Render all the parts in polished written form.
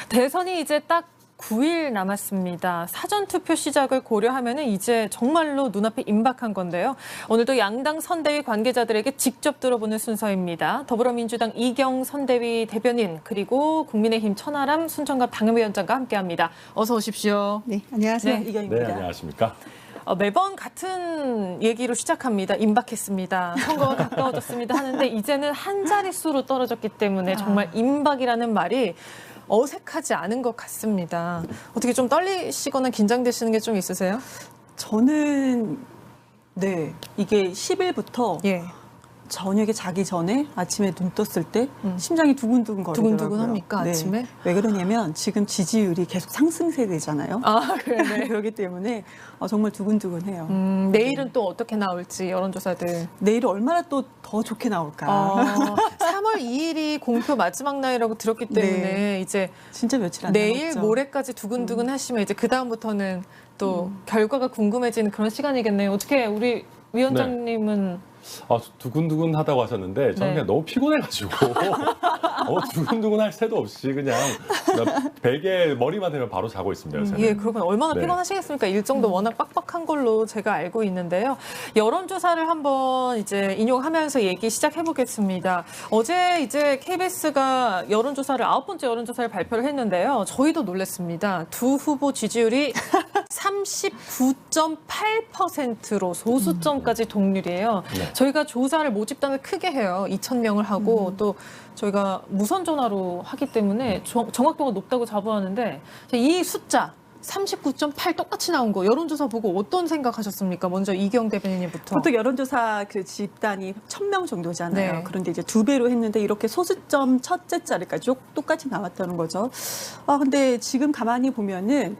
대선이 이제 딱 9일 남았습니다. 사전투표 시작을 고려하면 이제 정말로 눈앞에 임박한 건데요. 오늘도 양당 선대위 관계자들에게 직접 들어보는 순서입니다. 더불어민주당 이경 선대위 대변인 그리고 국민의힘 천하람 순천갑 당협위원장과 함께합니다. 어서 오십시오. 네, 안녕하세요. 네. 이경입니다. 네, 안녕하십니까. 매번 같은 얘기로 시작합니다. 임박했습니다. 선거가 가까워졌습니다 하는데 이제는 한 자릿수로 떨어졌기 때문에 정말 임박이라는 말이 어색하지 않은 것 같습니다. 어떻게 좀 떨리시거나 긴장되시는 게 좀 있으세요? 저는 이게 10일부터 예. 저녁에 자기 전에 아침에 눈 떴을 때 심장이 두근두근 거리더라고요. 두근두근합니까, 아침에? 왜 그러냐면 지금 지지율이 계속 상승세대잖아요. 아, 그러네. 그렇기 때문에 정말 두근두근해요. 내일은 또 어떻게 나올지 여론조사들. 내일은 얼마나 또 더 좋게 나올까. 3월 2일이 공표 마지막 날이라고 들었기 때문에 이제 진짜 며칠 안 내일 남았죠. 모레까지 두근두근 하시면 이제 그 다음부터는 또 결과가 궁금해지는 그런 시간이겠네요. 어떻게 우리 위원장님은 두근두근 하다고 하셨는데 저는 그냥 너무 피곤해가지고 두근두근 할 새도 없이 그냥 베개에 머리만 대면 바로 자고 있습니다. 요새는. 예, 그러면 얼마나 네. 피곤하시겠습니까? 일정도 워낙 빡빡한 걸로 제가 알고 있는데요. 여론조사를 한번 이제 인용하면서 얘기 시작해 보겠습니다. 어제 이제 KBS가 여론조사를 9번째 여론조사를 발표를 했는데요. 저희도 놀랐습니다. 두 후보 지지율이 39.8%로 소수점까지 동률이에요. 네. 저희가 조사를 모집단을 크게 해요. 2,000명을 하고 또 저희가 무선 전화로 하기 때문에 정확도가 높다고 자부하는데 이 숫자 39.8 똑같이 나온 거 여론조사 보고 어떤 생각하셨습니까? 먼저 이경 대변인님부터. 보통 여론조사 그 집단이 1,000명 정도잖아요. 네. 그런데 이제 2배로 했는데 이렇게 소수점 첫째 자리까지 똑같이 나왔다는 거죠. 근데 지금 가만히 보면은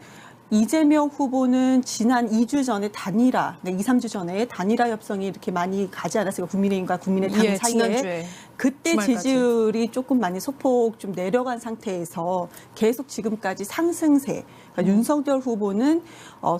이재명 후보는 지난 2주 전에 단일화, 2, 3주 전에 단일화 협상이 이렇게 많이 가지 않았어요. 국민의힘과 국민의당 예, 사이에. 지난주에. 그때 주말까지. 지지율이 조금 많이 소폭 좀 내려간 상태에서 계속 지금까지 상승세. 그러니까 윤석열 후보는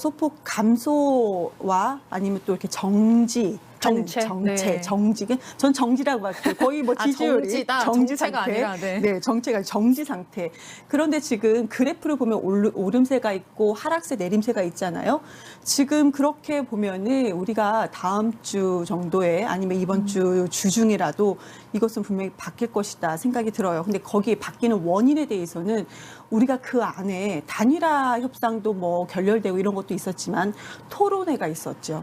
소폭 감소와 아니면 또 이렇게 정지. 정체? 네. 정지. 전 정지라고 할게요. 거의 뭐 지지율이 정지다. 정지 정체가 상태. 아니라, 네. 네, 정체가 정지 상태. 그런데 지금 그래프를 보면 오름세가 있고 하락세, 내림세가 있잖아요. 지금 그렇게 보면은 우리가 다음 주 정도에 아니면 이번 주 주중이라도 이것은 분명히 바뀔 것이다 생각이 들어요. 근데 거기에 바뀌는 원인에 대해서는 우리가 그 안에 단일화 협상도 뭐 결렬되고 이런 것도 있었지만 토론회가 있었죠.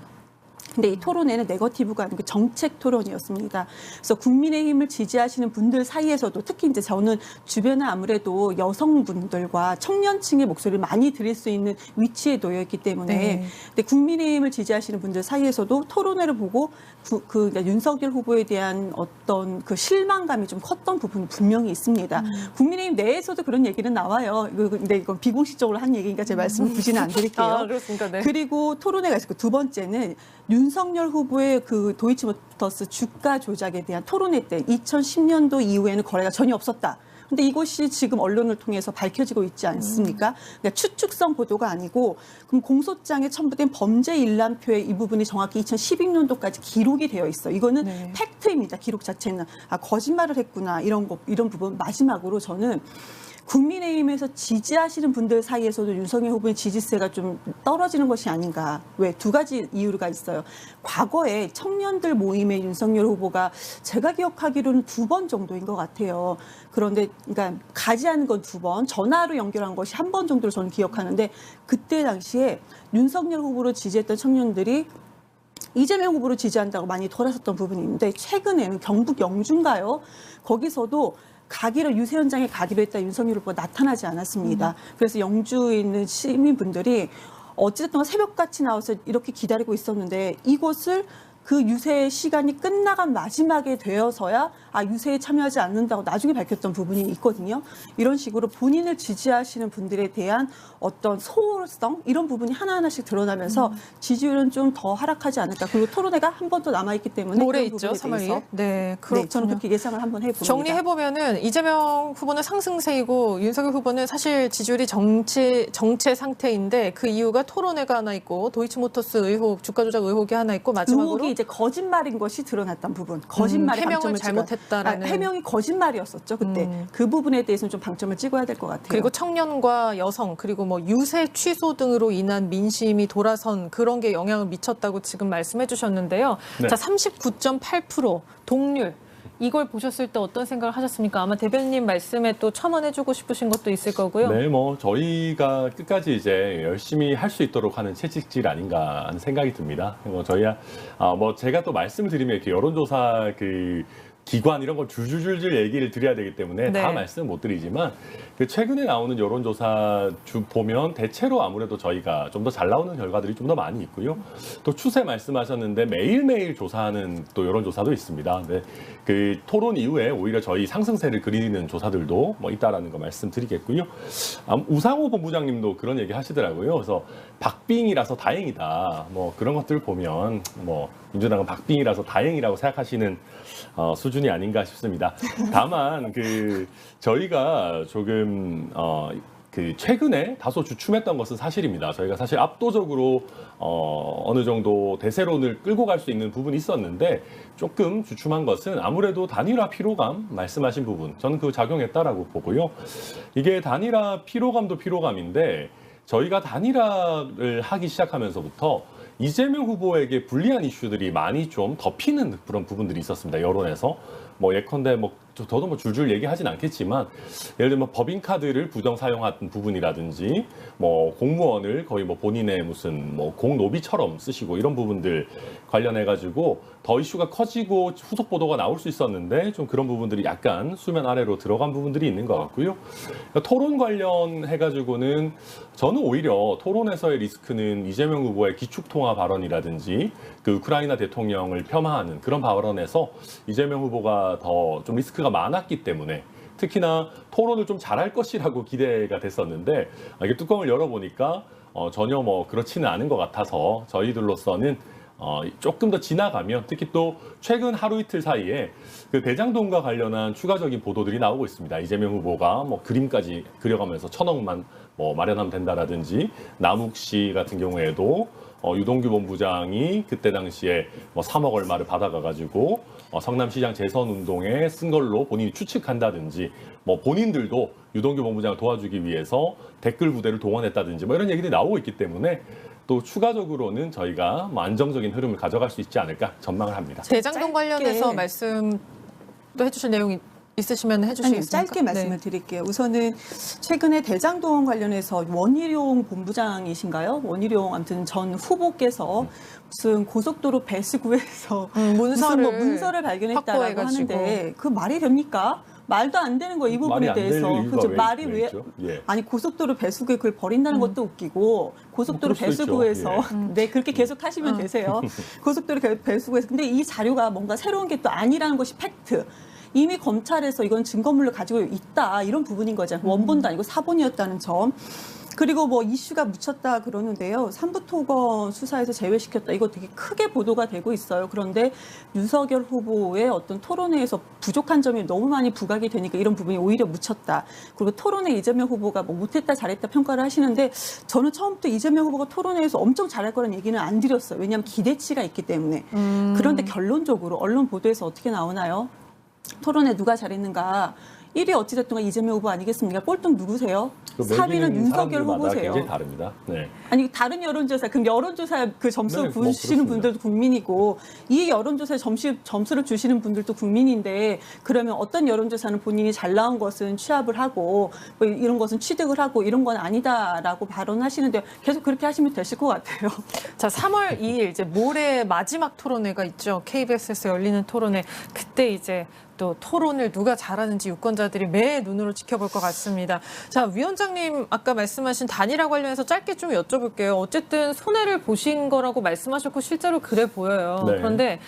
근데 이 토론회는 네거티브가 아니고 정책 토론이었습니다. 그래서 국민의힘을 지지하시는 분들 사이에서도 특히 이제 저는 주변에 아무래도 여성분들과 청년층의 목소리를 많이 들을 수 있는 위치에 놓여 있기 때문에 네. 근데 국민의힘을 지지하시는 분들 사이에서도 토론회를 보고 그러니까 윤석열 후보에 대한 어떤 그 실망감이 좀 컸던 부분이 분명히 있습니다. 국민의힘 내에서도 그런 얘기는 나와요. 근데 이건 비공식적으로 한 얘기니까 제 말씀을 굳이는 안 드릴게요. 그렇습니까? 네. 그리고 토론회가 있었고 두 번째는 윤석열 후보의 그 도이치모터스 주가 조작에 대한 토론회 때 2010년도 이후에는 거래가 전혀 없었다. 근데 이것이 지금 언론을 통해서 밝혀지고 있지 않습니까? 그러니까 추측성 보도가 아니고 그럼 공소장에 첨부된 범죄 일람표의 이 부분이 정확히 2012년도까지 기록이 되어 있어. 이거는 네. 팩트입니다. 기록 자체는 거짓말을 했구나 이런 부분 마지막으로 저는. 국민의힘에서 지지하시는 분들 사이에서도 윤석열 후보의 지지세가 좀 떨어지는 것이 아닌가. 왜? 두 가지 이유가 있어요. 과거에 청년들 모임에 윤석열 후보가 제가 기억하기로는 2번 정도인 것 같아요. 그런데 그러니까 가지 않은 건 2번, 전화로 연결한 것이 1번 정도로 저는 기억하는데 그때 당시에 윤석열 후보를 지지했던 청년들이 이재명 후보를 지지한다고 많이 돌아섰던 부분이 있는데 최근에는 경북 영주인가요? 거기서도 유세 현장에 가기로 했다 윤석열 후보가 나타나지 않았습니다. 그래서 영주에 있는 시민분들이 어찌됐든 새벽같이 나와서 이렇게 기다리고 있었는데 이곳을 그 유세 시간이 끝나간 마지막에 되어서야 유세에 참여하지 않는다고 나중에 밝혔던 부분이 있거든요. 이런 식으로 본인을 지지하시는 분들에 대한 어떤 소홀성 이런 부분이 하나하나씩 드러나면서 지지율은 좀 더 하락하지 않을까. 그리고 토론회가 한 번 더 남아있기 때문에 모레 그런 있죠, 부분에 3월 2일. 대해서 네, 그렇군요. 저는 그렇게 예상을 한번 해봅니다. 정리해보면은 이재명 후보는 상승세이고 윤석열 후보는 사실 지지율이 정체 상태인데 그 이유가 토론회가 하나 있고 도이치모터스 의혹, 주가 조작 의혹이 하나 있고 마지막으로 의혹이 이제 거짓말인 것이 드러났던 부분, 거짓말의 해명을 방점을 잘못했다라는. 해명이 거짓말이었었죠 그때. 그 부분에 대해서는 좀 방점을 찍어야 될 것 같아요. 그리고 청년과 여성 그리고 뭐 유세 취소 등으로 인한 민심이 돌아선 그런 게 영향을 미쳤다고 지금 말씀해 주셨는데요. 네. 자, 39.8% 동률. 이걸 보셨을 때 어떤 생각을 하셨습니까? 아마 대변인 말씀에 또 첨언해주고 싶으신 것도 있을 거고요. 네, 뭐 저희가 끝까지 이제 열심히 할 수 있도록 하는 채찍질 아닌가 하는 생각이 듭니다. 뭐 저희야 뭐 제가 또 말씀을 드리면 이렇게 여론조사 그 기관 이런 걸 줄줄줄줄 얘기를 드려야 되기 때문에 네. 다 말씀 못 드리지만 그 최근에 나오는 여론조사 보면 대체로 아무래도 저희가 좀 더 잘 나오는 결과들이 좀 더 많이 있고요. 또 추세 말씀하셨는데 매일매일 조사하는 또 여론조사도 있습니다. 근데 그 토론 이후에 오히려 저희 상승세를 그리는 조사들도 뭐 있다라는 거 말씀드리겠고요. 우상호 본부장님도 그런 얘기 하시더라고요. 그래서 박빙이라서 다행이다. 뭐 그런 것들 보면 뭐 민주당은 박빙이라서 다행이라고 생각하시는 수준이 아닌가 싶습니다. 다만 그 저희가 조금 그 최근에 다소 주춤했던 것은 사실입니다. 저희가 사실 압도적으로 어느 정도 대세론을 끌고 갈 수 있는 부분이 있었는데 조금 주춤한 것은 아무래도 단일화 피로감 말씀하신 부분 저는 그 작용했다라고 보고요. 이게 단일화 피로감도 피로감인데 저희가 단일화를 하기 시작하면서부터 이재명 후보에게 불리한 이슈들이 많이 좀 덮이는 그런 부분들이 있었습니다. 여론에서. 뭐 예컨대 뭐 저도 뭐 줄줄 얘기하진 않겠지만 예를 들면 법인카드를 부정 사용한 부분이라든지 뭐 공무원을 거의 뭐 본인의 무슨 뭐 공노비처럼 쓰시고 이런 부분들 관련해 가지고 더 이슈가 커지고 후속 보도가 나올 수 있었는데 좀 그런 부분들이 약간 수면 아래로 들어간 부분들이 있는 것 같고요. 그러니까 토론 관련해 가지고는 저는 오히려 토론에서의 리스크는 이재명 후보의 기축통화 발언이라든지 그 우크라이나 대통령을 폄하하는 그런 발언에서 이재명 후보가 더 좀 리스크가 많았기 때문에 특히나 토론을 좀 잘할 것이라고 기대가 됐었는데 이게 뚜껑을 열어보니까 전혀 뭐 그렇지는 않은 것 같아서 저희들로서는 조금 더 지나가면 특히 또 최근 하루 이틀 사이에 그 대장동과 관련한 추가적인 보도들이 나오고 있습니다. 이재명 후보가 뭐 그림까지 그려가면서 1,000억만 뭐 마련하면 된다라든지 남욱시 같은 경우에도 유동규 본부장이 그때 당시에 뭐 3억 얼마를 받아가가지고 성남시장 재선 운동에 쓴 걸로 본인이 추측한다든지 뭐 본인들도 유동규 본부장을 도와주기 위해서 댓글 부대를 동원했다든지 뭐 이런 얘기들이 나오고 있기 때문에 또 추가적으로는 저희가 뭐 안정적인 흐름을 가져갈 수 있지 않을까 전망을 합니다. 대장동 관련해서 말씀 또 해주실 내용이 있으시면 해주시겠습니까? 짧게 말씀을 드릴게요. 우선은 최근에 대장동 관련해서 원희룡 본부장이신가요? 원희룡 아무튼 전 후보께서 무슨 고속도로 배수구에서 문서를, 무슨 문서를 발견했다라고 하는데 그 말이 됩니까? 말도 안 되는 거 이 부분에 대해서 그죠? 말이 왜 아니 고속도로 배수구에 그걸 버린다는 것도 웃기고 고속도로 배수구에서 네 그렇게 계속 하시면 되세요. 고속도로 배수구에서 근데 이 자료가 뭔가 새로운 게 또 아니라는 것이 팩트. 이미 검찰에서 이건 증거물로 가지고 있다 이런 부분인 거죠. 원본도 아니고 사본이었다는 점. 그리고 뭐 이슈가 묻혔다 그러는데요. 삼부토건 수사에서 제외시켰다. 이거 되게 크게 보도가 되고 있어요. 그런데 윤석열 후보의 어떤 토론회에서 부족한 점이 너무 많이 부각이 되니까 이런 부분이 오히려 묻혔다. 그리고 토론회 이재명 후보가 뭐 못했다 잘했다 평가를 하시는데 저는 처음부터 이재명 후보가 토론회에서 엄청 잘할 거라는 얘기는 안 드렸어요. 왜냐하면 기대치가 있기 때문에. 그런데 결론적으로 언론 보도에서 어떻게 나오나요? 토론회 누가 잘했는가? 1위 어찌됐든 이재명 후보 아니겠습니까? 꼴등 누구세요? 4위는 윤석열 후보세요. 굉장히 다릅니다. 네. 아니 다른 여론조사, 그럼 여론조사 그 점수 네, 주시는 분들도 국민이고 이 여론조사에 점수를 주시는 분들도 국민인데 그러면 어떤 여론조사는 본인이 잘 나온 것은 취합을 하고 뭐 이런 것은 취득을 하고 이런 건 아니다라고 발언하시는데 계속 그렇게 하시면 되실 것 같아요. 자, 3월 2일 이제 모레 마지막 토론회가 있죠. KBS에서 열리는 토론회. 그때 이제 또 토론을 누가 잘하는지 유권자들이 매 눈으로 지켜볼 것 같습니다. 자, 위원장님 아까 말씀하신 단일화 관련해서 짧게 좀 여쭤볼게요. 어쨌든 손해를 보신 거라고 말씀하셨고 실제로 그래 보여요. 네. 그런데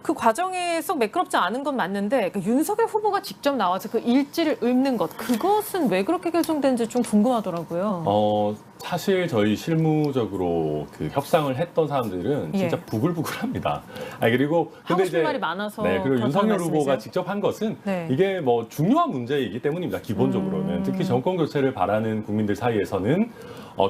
그 과정에 썩 매끄럽지 않은 건 맞는데 그 윤석열 후보가 직접 나와서 그 일지를 읊는 것 그것은 왜 그렇게 결정된지 좀 궁금하더라고요. 사실 저희 실무적으로 그 협상을 했던 사람들은 진짜 부글부글합니다. 그리고 하고 싶은 말이 많아서 네, 그리고 윤석열 말씀이세요? 후보가 직접 한 것은 네. 이게 뭐 중요한 문제이기 때문입니다. 기본적으로는 특히 정권 교체를 바라는 국민들 사이에서는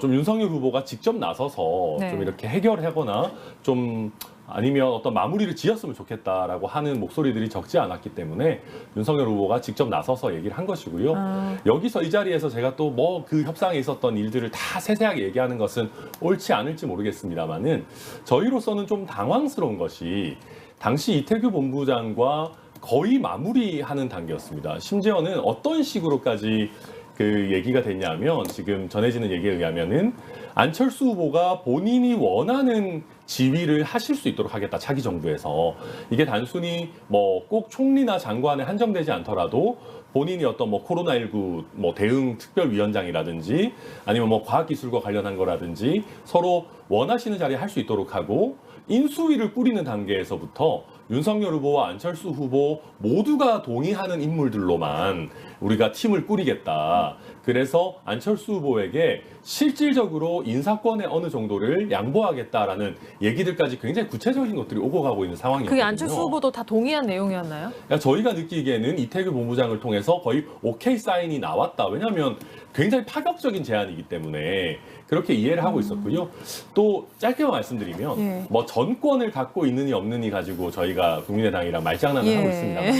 좀 윤석열 후보가 직접 나서서 네. 좀 이렇게 해결하거나 좀 아니면 어떤 마무리를 지었으면 좋겠다라고 하는 목소리들이 적지 않았기 때문에 윤석열 후보가 직접 나서서 얘기를 한 것이고요. 여기서 이 자리에서 제가 또 뭐 그 협상에 있었던 일들을 다 세세하게 얘기하는 것은 옳지 않을지 모르겠습니다만은 저희로서는 좀 당황스러운 것이 당시 이태규 본부장과 거의 마무리하는 단계였습니다. 심지어는 어떤 식으로까지 그 얘기가 됐냐면 지금 전해지는 얘기에 의하면은 안철수 후보가 본인이 원하는 지위를 하실 수 있도록 하겠다. 차기 정부에서. 이게 단순히 뭐 꼭 총리나 장관에 한정되지 않더라도 본인이 어떤 뭐 코로나19 뭐 대응 특별위원장이라든지 아니면 뭐 과학기술과 관련한 거라든지 서로 원하시는 자리에 할 수 있도록 하고 인수위를 꾸리는 단계에서부터 윤석열 후보와 안철수 후보 모두가 동의하는 인물들로만 우리가 팀을 꾸리겠다. 그래서 안철수 후보에게 실질적으로 인사권의 어느 정도를 양보하겠다라는 얘기들까지 굉장히 구체적인 것들이 오고 가고 있는 상황이거든요. 그게 안철수 후보도 다 동의한 내용이었나요? 그러니까 저희가 느끼기에는 이태규 본부장을 통해서 거의 오케이 사인이 나왔다. 왜냐하면 굉장히 파격적인 제안이기 때문에 그렇게 이해를 하고 있었고요. 또 짧게만 말씀드리면 예. 뭐 전권을 갖고 있느니 없느니 가지고 저희가 국민의당이랑 말장난을 예. 하고 있습니다만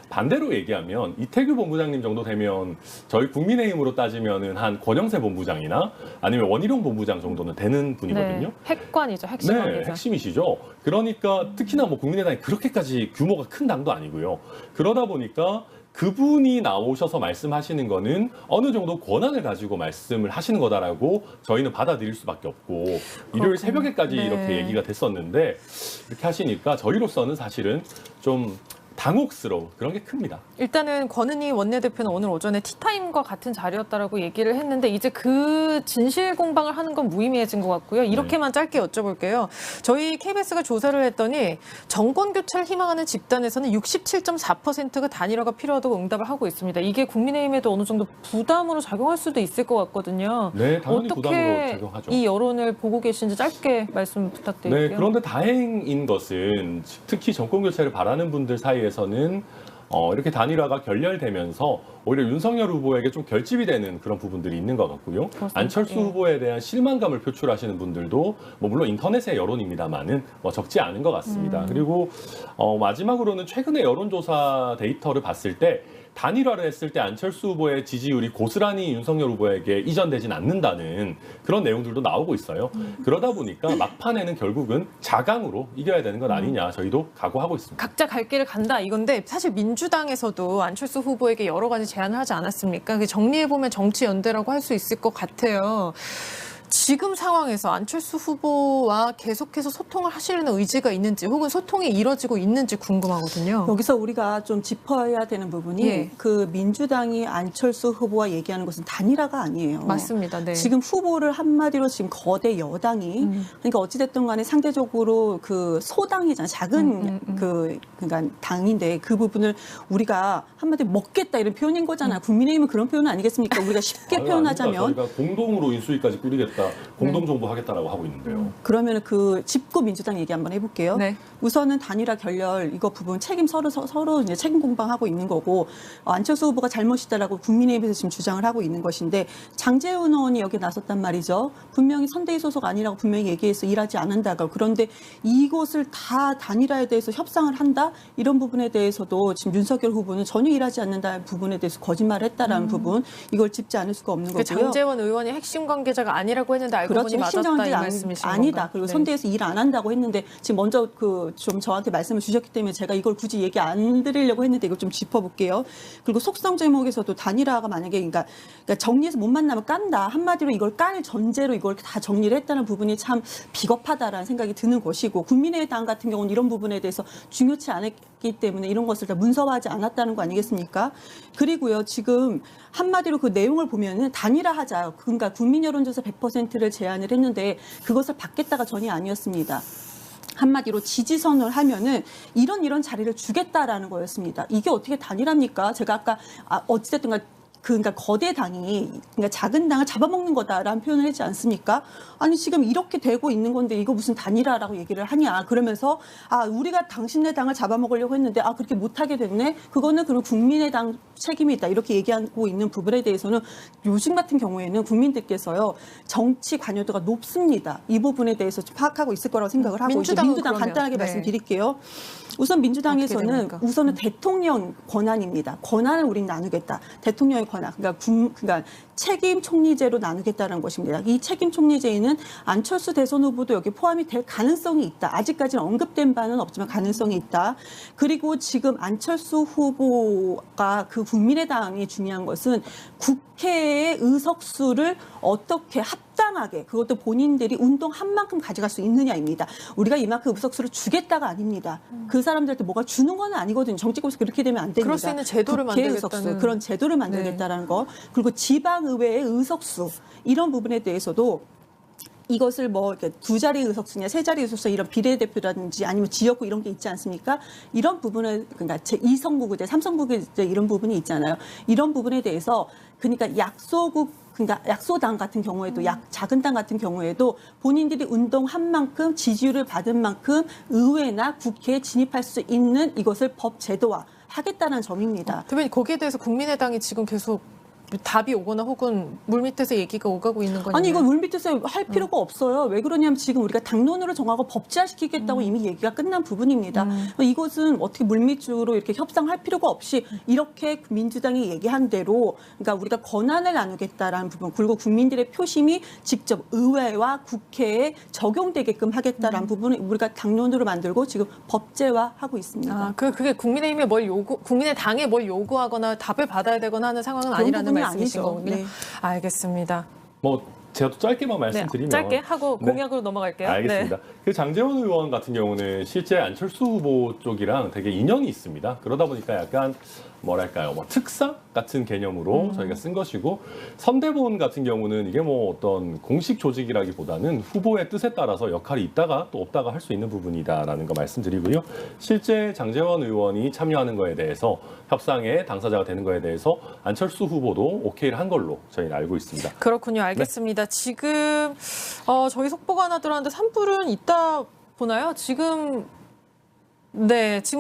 반대로 얘기하면 이태규 본부장님 정도 되면 저희 국민의힘으로 따지면은 한 권영세 본부장이나 아니면 원희룡 본부장 정도는 되는 분이거든요. 네. 핵관이죠. 핵심 네, 관계자. 핵심이시죠. 그러니까 특히나 뭐 국민의당이 그렇게까지 규모가 큰 당도 아니고요. 그러다 보니까 그분이 나오셔서 말씀하시는 거는 어느 정도 권한을 가지고 말씀을 하시는 거다라고 저희는 받아들일 수밖에 없고 일요일 새벽에까지 네. 이렇게 얘기가 됐었는데 이렇게 하시니까 저희로서는 사실은 좀 당혹스러운 그런 게 큽니다. 일단은 권은희 원내대표는 오늘 오전에 티타임과 같은 자리였다라고 얘기를 했는데 이제 그 진실 공방을 하는 건 무의미해진 것 같고요. 이렇게만 짧게 여쭤볼게요. 저희 KBS가 조사를 했더니 정권 교체를 희망하는 집단에서는 67.4%가 단일화가 필요하다고 응답을 하고 있습니다. 이게 국민의힘에도 어느 정도 부담으로 작용할 수도 있을 것 같거든요. 네, 당연히 부담으로 어떻게 작용하죠. 이 여론을 보고 계신지 짧게 말씀 부탁드릴게요. 네, 그런데 다행인 것은 특히 정권 교체를 바라는 분들 사이에서는 이렇게 단일화가 결렬되면서 오히려 윤석열 후보에게 좀 결집이 되는 그런 부분들이 있는 것 같고요. 그렇습니다. 안철수 예. 후보에 대한 실망감을 표출하시는 분들도 뭐 물론 인터넷의 여론입니다만은 뭐 적지 않은 것 같습니다. 그리고 마지막으로는 최근에 여론조사 데이터를 봤을 때 단일화를 했을 때 안철수 후보의 지지율이 고스란히 윤석열 후보에게 이전되진 않는다는 그런 내용들도 나오고 있어요. 그러다 보니까 막판에는 결국은 자강으로 이겨야 되는 것 아니냐 저희도 각오하고 있습니다. 각자 갈 길을 간다 이건데 사실 민주당에서도 안철수 후보에게 여러 가지 제안을 하지 않았습니까? 정리해보면 정치연대라고 할 수 있을 것 같아요. 지금 상황에서 안철수 후보와 계속해서 소통을 하시려는 의지가 있는지 혹은 소통이 이뤄지고 있는지 궁금하거든요. 여기서 우리가 좀 짚어야 되는 부분이 예. 그 민주당이 안철수 후보와 얘기하는 것은 단일화가 아니에요. 맞습니다. 네. 지금 후보를 한마디로 지금 거대 여당이 그러니까 어찌됐든 간에 상대적으로 그 소당이잖아요. 작은 그러니까 당인데 그 부분을 우리가 한마디로 먹겠다 이런 표현인 거잖아요. 국민의힘은 그런 표현 아니겠습니까? 우리가 쉽게 표현하자면 저희가 공동으로 인수위까지 꾸리겠다, 공동정부 하겠다라고 하고 있는데요. 그러면 그 짚고 민주당 얘기 한번 해볼게요. 네. 우선은 단일화 결렬 이거 부분 책임 서로 이제 책임 공방하고 있는 거고 안철수 후보가 잘못이다라고 국민의힘에서 지금 주장을 하고 있는 것인데 장제훈 의원이 여기 나섰단 말이죠. 분명히 선대위 소속 아니라고 분명히 얘기해서 일하지 않는다고. 그런데 이것을 다 단일화에 대해서 협상을 한다 이런 부분에 대해서도 지금 윤석열 후보는 전혀 일하지 않는다는 부분에 대해서 거짓말을 했다라는 부분 이걸 짚지 않을 수가 없는 거고요. 장제원 의원이 핵심 관계자가 아니라고 했는데 알고 그렇지 보니 맞았다 이 핵심정당이 말씀이신 아니다. 건가요? 그리고 네. 선대에서 일 안 한다고 했는데 지금 먼저 그 좀 저한테 말씀을 주셨기 때문에 제가 이걸 굳이 얘기 안 드리려고 했는데 이걸 좀 짚어볼게요. 그리고 속성 제목에서도 단일화가 만약에 그러니까 정리해서 못 만나면 깐다 한마디로 이걸 깔 전제로 이걸 다 정리를 했다는 부분이 참 비겁하다라는 생각이 드는 것이고 국민의당 같은 경우는 이런 부분에 대해서 중요치 않았기 때문에 이런 것을 다 문서화하지 않았다는 거 아니겠습니까? 그리고요 지금 한마디로 그 내용을 보면은 단일화하자 그러니까 국민 여론조사 100%를 제안을 했는데 그것을 받겠다가 전혀 아니었습니다. 한마디로 지지선을 하면은 이런 자리를 주겠다라는 거였습니다. 이게 어떻게 단일합니까? 제가 아까 어찌됐든 그러니까 거대 당이 그러니까 작은 당을 잡아먹는 거다라는 표현을 하지 않습니까? 아니 지금 이렇게 되고 있는 건데 이거 무슨 단일화라고 얘기를 하냐? 그러면서 우리가 당신네 당을 잡아먹으려고 했는데 그렇게 못하게 됐네. 그거는 그럼 국민의당 책임이 있다. 이렇게 얘기하고 있는 부분에 대해서는 요즘 같은 경우에는 국민들께서요 정치 관여도가 높습니다. 이 부분에 대해서 좀 파악하고 있을 거라고 생각을 하고 민주당은 민주당 그러면, 간단하게 네. 말씀드릴게요. 우선 민주당에서는 됩니까? 우선은 대통령 권한입니다. 권한을 우린 나누겠다. 대통령의 권한, 그러니까 책임 총리제로 나누겠다는 것입니다. 이 책임 총리제에는 안철수 대선 후보도 여기 포함이 될 가능성이 있다. 아직까지는 언급된 바는 없지만 가능성이 있다. 그리고 지금 안철수 후보가 그 국민의당이 중요한 것은 국회의 의석수를 어떻게 합당하게 그것도 본인들이 운동한 만큼 가져갈 수 있느냐입니다. 우리가 이만큼 의석수를 주겠다가 아닙니다. 그 사람들한테 뭐가 주는 건 아니거든요. 정치권에서 그렇게 되면 안 됩니다. 그럴 수 있는 제도를 국회 만들겠다는. 의석수, 그런 제도를 만들겠다라는 거. 그리고 지방의회의 의석수 이런 부분에 대해서도 이것을 뭐 이렇게 두 자리 의석수냐 세 자리 의석수 이런 비례대표라든지 아니면 지역구 이런 게 있지 않습니까? 이런 부분을 그러니까 제2선거구제, 3선거구제 이런 부분이 있잖아요. 이런 부분에 대해서 그러니까 그러니까 약소당 같은 경우에도 작은 당 같은 경우에도 본인들이 운동한 만큼 지지율을 받은 만큼 의회나 국회에 진입할 수 있는 이것을 법 제도화 하겠다는 점입니다. 대변인 거기에 대해서 국민의당이 지금 계속 답이 오거나 혹은 물밑에서 얘기가 오가고 있는 거냐? 아니 이거 물밑에서 할 필요가 없어요. 왜 그러냐면 지금 우리가 당론으로 정하고 법제화시키겠다고 이미 얘기가 끝난 부분입니다. 이것은 어떻게 물밑으로 이렇게 협상할 필요가 없이 이렇게 민주당이 얘기한 대로 그러니까 우리가 권한을 나누겠다라는 부분 그리고 국민들의 표심이 직접 의회와 국회에 적용되게끔 하겠다라는 부분을 우리가 당론으로 만들고 지금 법제화하고 있습니다. 그게 국민의당에 뭘 요구하거나 답을 받아야 되거나 하는 상황은 아니라는 말씀이신 아니죠. 거군요. 네. 알겠습니다. 제가 또 짧게만 말씀드리면 짧게 하고 공약으로 넘어갈게요. 알겠습니다. 그 장제원 의원 같은 경우는 실제 안철수 후보 쪽이랑 되게 인연이 있습니다. 그러다 보니까 약간 뭐랄까요, 특사 같은 개념으로 저희가 쓴 것이고 선대본 같은 경우는 이게 뭐 어떤 공식 조직이라기보다는 후보의 뜻에 따라서 역할이 있다가 또 없다가 할 수 있는 부분이다라는 거 말씀드리고요. 실제 장제원 의원이 참여하는 거에 대해서 협상의 당사자가 되는 거에 대해서 안철수 후보도 오케이를 한 걸로 저희는 알고 있습니다. 그렇군요. 알겠습니다. 지금 저희 속보가 하나 들어왔는데 산불은 이따 보나요? 지금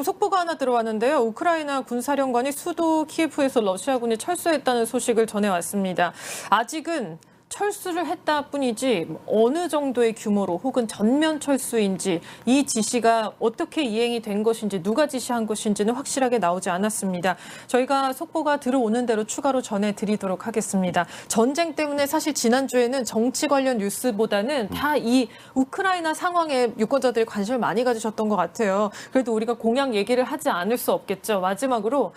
속보가 하나 들어왔는데요. 우크라이나 군사령관이 수도 키예프에서 러시아군이 철수했다는 소식을 전해왔습니다. 아직은 철수를 했다 뿐이지 어느 정도의 규모로 혹은 전면 철수인지 이 지시가 어떻게 이행이 된 것인지 누가 지시한 것인지는 확실하게 나오지 않았습니다. 저희가 속보가 들어오는 대로 추가로 전해드리도록 하겠습니다. 전쟁 때문에 사실 지난주에는 정치 관련 뉴스보다는 다 이 우크라이나 상황에 유권자들이 관심을 많이 가지셨던 것 같아요. 그래도 우리가 공약 얘기를 하지 않을 수 없겠죠. 마지막으로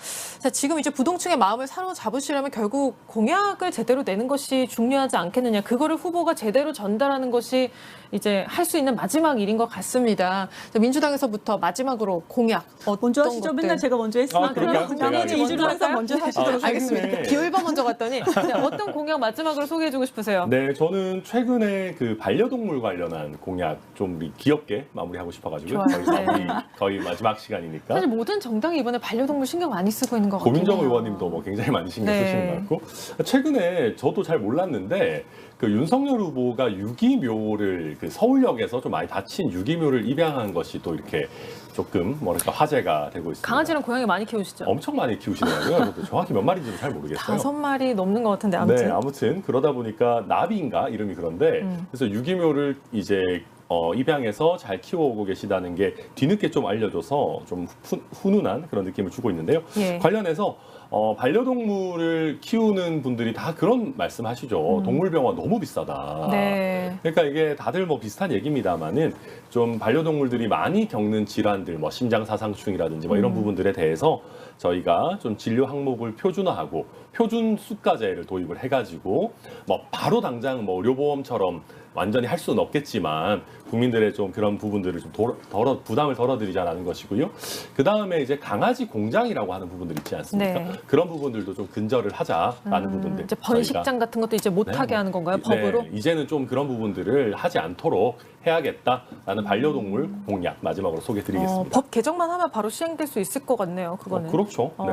지금 이제 부동층의 마음을 사로잡으시려면 결국 공약을 제대로 내는 것이 중요하지 않겠느냐. 그거를 후보가 제대로 전달하는 것이 이제 할 수 있는 마지막 일인 것 같습니다. 민주당에서부터 마지막으로 공약 먼저 하시죠. 맨날 제가 먼저 했으니까. 그럴까요? 제가 당연히 이주로 항상 먼저 하시도록 알겠습니다. 하겠습니다. 기울바 먼저 갔더니 어떤 공약 마지막으로 소개해주고 싶으세요? 네, 저는 최근에 그 반려동물 관련한 공약 좀 우리 귀엽게 마무리하고 싶어가지고요. 거의 마지막 시간이니까. 사실 모든 정당이 이번에 반려동물 신경 많이 쓰고 있는 것 같아요. 고민정 의원님도 뭐 굉장히 많이 신경 쓰시는 것 같고 최근에 저도 잘 몰랐는데 그 윤석열 후보가 유기묘를 그 서울역에서 좀 많이 다친 유기묘를 입양한 것이 또 이렇게 조금 뭐랄까 화제가 되고 있습니다. 강아지랑 고양이 많이 키우시죠? 엄청 많이 키우시더라고요. 저도 정확히 몇 마리인지는 잘 모르겠어요. 5마리 넘는 것 같은데 아무튼. 네, 아무튼 그러다 보니까 나비인가 이름이 그런데 그래서 유기묘를 이제 입양해서 잘 키워오고 계시다는 게 뒤늦게 좀 알려져서 좀 훈훈한 그런 느낌을 주고 있는데요. 예. 관련해서 반려동물을 키우는 분들이 다 그런 말씀하시죠. 동물병원 너무 비싸다. 네. 그러니까 이게 다들 뭐 비슷한 얘기입니다만은 좀 반려동물들이 많이 겪는 질환들, 뭐 심장사상충이라든지 뭐 이런 부분들에 대해서 저희가 좀 진료 항목을 표준화하고 표준 수가제를 도입을 해가지고 뭐 바로 당장 뭐 의료보험처럼 완전히 할 수는 없겠지만 국민들의 좀 그런 부분들을 좀 부담을 덜어드리자라는 것이고요. 그 다음에 이제 강아지 공장이라고 하는 부분들 있지 않습니까? 네. 그런 부분들도 좀 근절을 하자라는 부분들. 이제 번식장 같은 것도 이제 못하게 하는 건가요? 법으로? 네, 이제는 좀 그런 부분들을 하지 않도록 해야겠다라는 반려동물 공약 마지막으로 소개드리겠습니다. 법 개정만 하면 바로 시행될 수 있을 것 같네요. 그거는. 그렇죠. 네.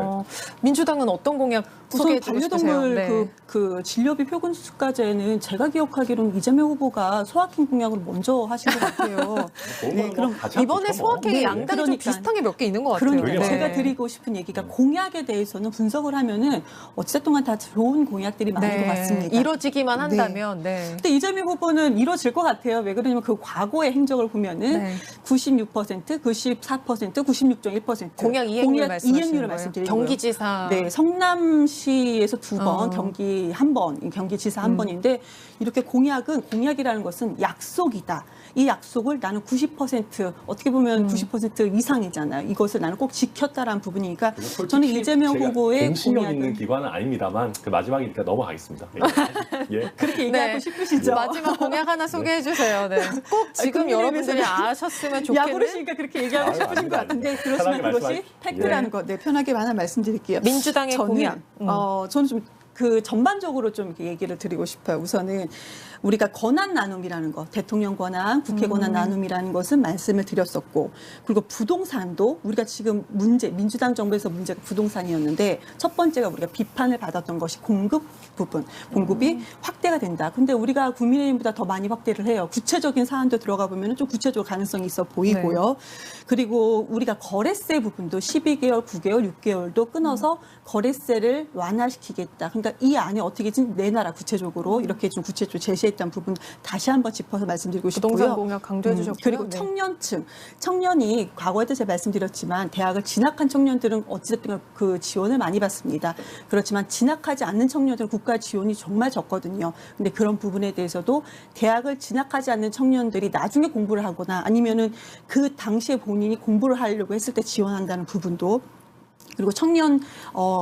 민주당은 어떤 공약 우선 소개해주고 싶으세요? 반려동물 네. 그 진료비 표준 수가제는 제가 기억하기로는 이재명 후보가 소확행 공약을 먼저 하신 것 같아요. 네, 그럼 이번에 소확행이 네, 양당이 좀 그러니까. 비슷한 게 몇 개 있는 것 같아요. 그러니까 네. 제가 드리고 싶은 얘기가 공약에 대해서는 분석을 하면은 어쨌든 다 좋은 공약들이 많은 것 같습니다. 이루어지기만 한다면, 네. 근데 이재명 후보는 이뤄질 것 같아요. 왜 그러냐면 그 과거의 행적을 보면은 네. 96%, 94%, 96.1% 공약 이행률 말씀하시는 이행률을 거예요? 말씀드리는 경기지사. 네, 성남시에서 2번, 경기 1번, 경기지사 1번인데 이렇게 공약이라는 것은 약속이다. 이 약속을 나는 90% 어떻게 보면 90% 이상이잖아요. 이것을 나는 꼭 지켰다라는 부분이니까 저는 이재명 후보의 공신력 있는 공약은 기관은 아닙니다만 그 마지막이니까 넘어가겠습니다. 예. 그렇게 얘기하고 네. 싶으시죠? 마지막 공약 하나 소개해 주세요. 네. 꼭 지금 국민의힘에서는 여러분들이 아셨으면 좋겠는. 야구르시니까 그렇게 얘기하고 아유, 싶으신 아닙니다, 것 같은데 아닙니다. 그렇지만 편하게 그것이 말씀하십시오. 팩트라는 것. 네, 편하게 하나 말씀드릴게요. 민주당의 저는, 공약. 저는 좀 그 전반적으로 좀 이렇게 얘기를 드리고 싶어요. 우선은 우리가 권한 나눔이라는 것, 대통령 권한, 국회 권한 나눔이라는 것은 말씀을 드렸었고, 그리고 부동산도 우리가 지금 민주당 정부에서 문제가 부동산이었는데 첫 번째가 우리가 비판을 받았던 것이 공급 부분, 공급이 확대가 된다. 근데 우리가 국민의힘보다 더 많이 확대를 해요. 구체적인 사안도 들어가 보면 좀 구체적으로 가능성이 있어 보이고요. 그리고 우리가 거래세 부분도 12개월, 9개월, 6개월도 끊어서 거래세를 완화시키겠다. 그러니까 이 안에 어떻게 좀 내놔라 구체적으로 이렇게 좀 구체적으로 제시했던 부분 다시 한번 짚어서 말씀드리고 싶고요. 부동산 공약 강조해 주셨고요. 그리고 네. 청년이 과거에도 제가 말씀드렸지만 대학을 진학한 청년들은 어찌됐든 그 지원을 많이 받습니다. 그렇지만 진학하지 않는 청년들은 국가 지원이 정말 적거든요. 근데 그런 부분에 대해서도 대학을 진학하지 않는 청년들이 나중에 공부를 하거나 아니면은 그 당시에 본인이 공부를 하려고 했을 때 지원한다는 부분도 그리고 청년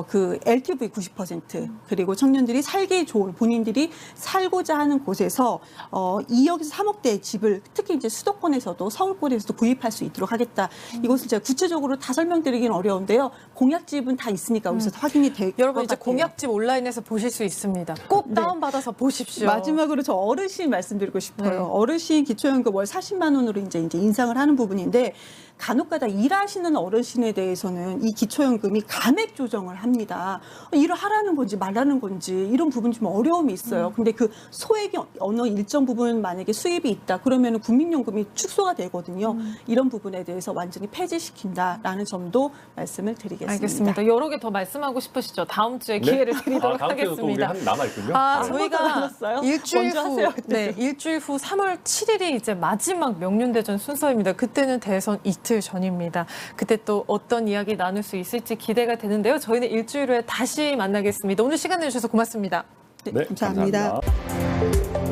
그 LTV 90% 그리고 청년들이 살기 좋은 본인들이 살고자 하는 곳에서 2억에서 3억대의 집을 특히 이제 수도권에서도 서울권에서도 구입할 수 있도록 하겠다. 이것을 제가 구체적으로 다 설명드리기는 어려운데요. 공약집은 다 있으니까 여기서 확인이 될 것 같아요. 여러분 이제 공약집 온라인에서 보실 수 있습니다. 꼭 네. 다운받아서 보십시오. 마지막으로 저 어르신 말씀드리고 싶어요. 네. 어르신 기초연금 월 40만 원으로 이제 인상을 하는 부분인데 간혹가다 일하시는 어르신에 대해서는 이 기초연금이 감액 조정을 합니다. 일을 하라는 건지 말라는 건지 이런 부분이 좀 어려움이 있어요. 근데 그 소액이 어느 일정 부분 만약에 수입이 있다 그러면 국민연금이 축소가 되거든요. 이런 부분에 대해서 완전히 폐지시킨다라는 점도 말씀을 드리겠습니다. 알겠습니다. 여러 개 더 말씀하고 싶으시죠? 다음 주에 기회를 드리도록 다음 주에도 또 우리 하겠습니다. 남아 있군요. 아, 한 번도 저희가 안 했어요? 일주일 먼저 후, 하세요, 그때. 네, 일주일 후 3월 7일이 이제 마지막 명륜대전 순서입니다. 그때는 대선 이틀 전입니다. 그때 또 어떤 이야기 나눌 수 있을지 기대가 되는데요. 저희는 일주일 후에 다시 만나겠습니다. 오늘 시간 내주셔서 고맙습니다. 네, 감사합니다. 감사합니다.